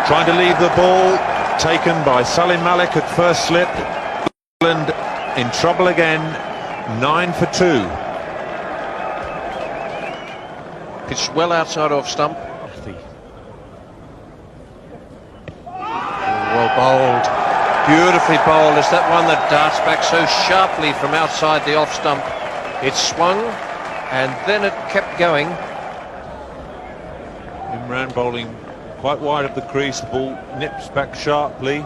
Trying to leave the ball, taken by Salim Malik at first slip. England in trouble again, 9 for 2. Pitched well outside off stump. Well bowled, beautifully bowled. It's that one that darts back so sharply from outside the off stump. It swung and then it kept going. Imran bowling quite wide of the crease, the ball nips back sharply.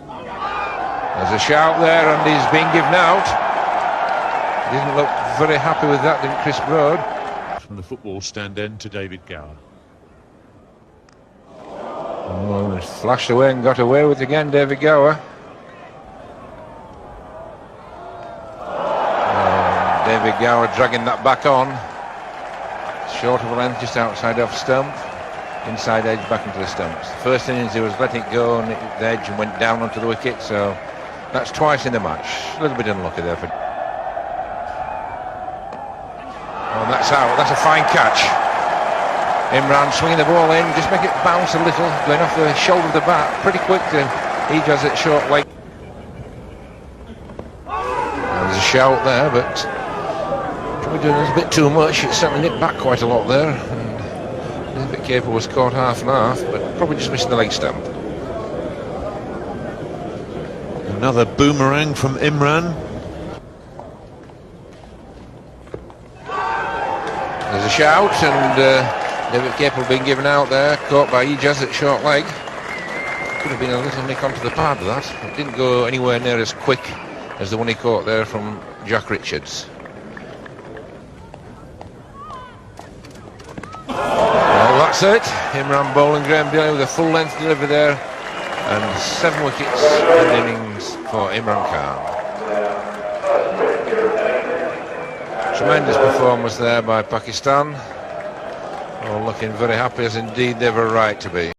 There's a shout there and he's being given out. He didn't look very happy with that, didn't Chris Broad? From the football stand end to David Gower. Oh, it's flashed away and got away with it again, David Gower. David Gower dragging that back on. Short of a length, just outside off stump. Inside edge, back into the stumps. The first innings he was letting it go and the edge and went down onto the wicket, so that's twice in the match. A little bit unlucky there for... Oh, that's out. That's a fine catch. Imran swinging the ball in, just make it bounce a little, going off the shoulder of the bat, pretty quick to Ejaz at short leg. There's a shout there, but probably doing a little bit too much. It certainly nipped back quite a lot there. And a little bit careful, was caught half and half, but probably just missing the leg stump. Another boomerang from Imran. There's a shout and David Capel being given out there, caught by Ejaz at short leg. Could have been a little nick onto the pad of that. It didn't go anywhere near as quick as the one he caught there from Jack Richards. Well, that's it. Imran bowling, Graham Daly with a full length delivery there, and 7 wickets in innings for Imran Khan. Tremendous performance there by Pakistan. All looking very happy, as indeed they have a right to be.